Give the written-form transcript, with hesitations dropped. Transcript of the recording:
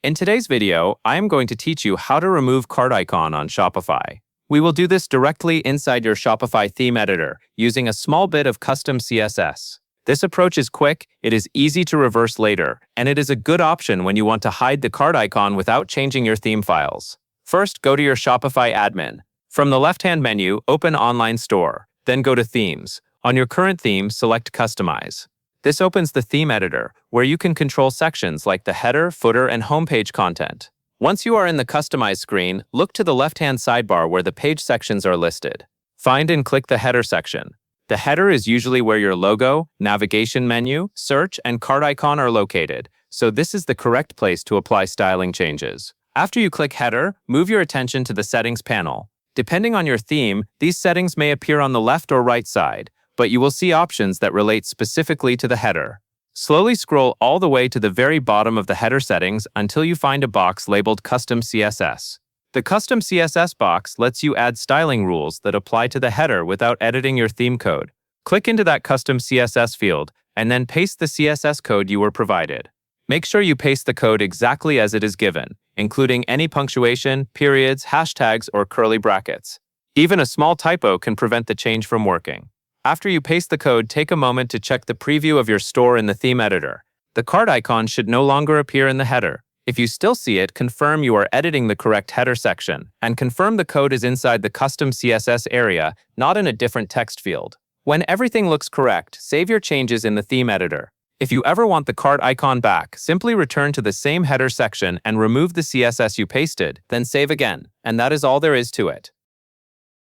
In today's video, I am going to teach you how to remove cart icon on Shopify. We will do this directly inside your Shopify theme editor using a small bit of custom CSS. This approach is quick, it is easy to reverse later, and it is a good option when you want to hide the cart icon without changing your theme files. First, go to your Shopify admin. From the left-hand menu, open Online Store, then go to Themes. On your current theme, select Customize. This opens the theme editor, where you can control sections like the header, footer, and homepage content. Once you are in the Customize screen, look to the left-hand sidebar where the page sections are listed. Find and click the header section. The header is usually where your logo, navigation menu, search, and cart icon are located, so this is the correct place to apply styling changes. After you click Header, move your attention to the Settings panel. Depending on your theme, these settings may appear on the left or right side, but you will see options that relate specifically to the header. Slowly scroll all the way to the very bottom of the header settings until you find a box labeled Custom CSS. The Custom CSS box lets you add styling rules that apply to the header without editing your theme code. Click into that Custom CSS field and then paste the CSS code you were provided. Make sure you paste the code exactly as it is given, including any punctuation, periods, hashtags, or curly brackets. Even a small typo can prevent the change from working. After you paste the code, take a moment to check the preview of your store in the theme editor. The cart icon should no longer appear in the header. If you still see it, confirm you are editing the correct header section, and confirm the code is inside the custom CSS area, not in a different text field. When everything looks correct, save your changes in the theme editor. If you ever want the cart icon back, simply return to the same header section and remove the CSS you pasted, then save again, and that is all there is to it.